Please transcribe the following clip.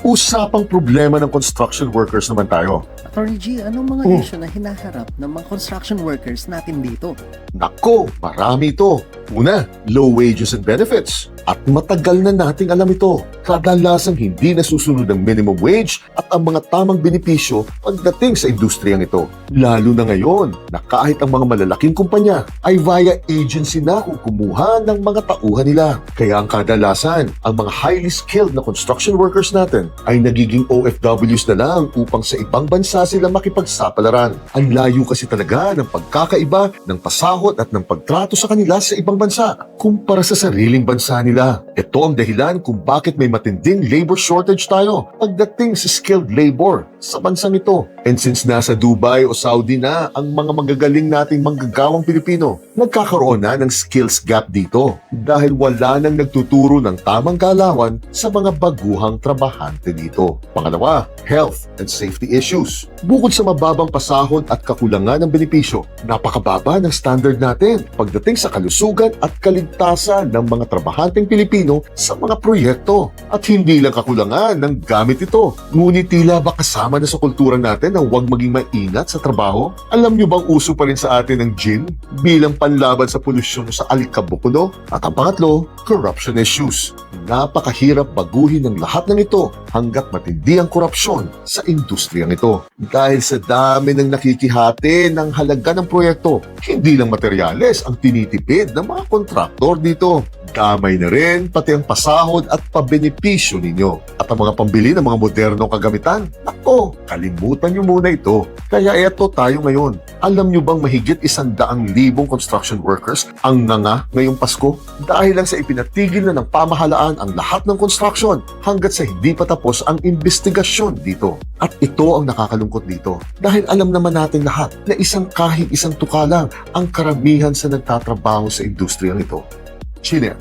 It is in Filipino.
Usapang problema ng construction workers naman tayo. Attorney G, anong mga issue na hinaharap ng mga construction workers natin dito? Nako, marami ito. Una, low wages and benefits. At matagal na nating alam ito. Kadalasang hindi nasusunod ang minimum wage at ang mga tamang benepisyo pagdating sa industriyang ito. Lalo na ngayon na kahit ang mga malalaking kumpanya ay via agency na kung kumuha ng mga tauhan nila. Kaya ang kadalasan, ang mga highly skilled na construction workers natin ay nagiging OFWs na lang upang sa ibang bansa sila makipagsapalaran. Ang layo kasi talaga ng pagkakaiba ng pasahod at ng pagtrato sa kanila sa ibang bansa kumpara sa sariling bansa nila. Ito ang dahilan kung bakit may matinding labor shortage tayo pagdating sa skilled labor sa bansang ito. And since nasa Dubai o Saudi na ang mga magagaling nating manggagawang Pilipino, nagkakaroon na ng skills gap dito dahil wala nang nagtuturo ng tamang galawan sa mga baguhang trabahante dito. Pangalawa, health and safety issues. Bukod sa mababang pasahod at kakulangan ng benepisyo, napakababa ng standard natin pagdating sa kalusugan at kaligtasan ng mga trabahanteng Pilipino sa mga proyekto. At hindi lang kakulangan ng gamit ito, ngunit tila ba kasama na sa kultura natin na huwag maging maingat sa trabaho? Alam nyo bang uso pa rin sa atin ng gin bilang panlaban sa polusyon sa alikabok, no? At ang pangatlo, corruption issues. Napakahirap baguhin ng lahat ng ito hanggat matindi ang korupsyon sa industriyang ito. Dahil sa dami ng nakikihati ng halaga ng proyekto, hindi lang materyales ang tinitipid ng mga kontraktor dito. Damay na rin pati ang pasahod at pabenepisyo ninyo. At ang mga pambili ng mga modernong kagamitan, nako, kalimutan nyo muna ito. Kaya eto tayo ngayon. Alam nyo bang mahigit 100,000 construction workers ang nanga ngayong Pasko? Dahil lang sa ipinatigil na ng pamahalaan ang lahat ng construction hanggat sa hindi pa tapos ang investigasyon dito. At ito ang nakakalungkot dito. Dahil alam naman natin lahat na kahit isang tuka lang ang karamihan sa nagtatrabaho sa industriyang ito. Chile.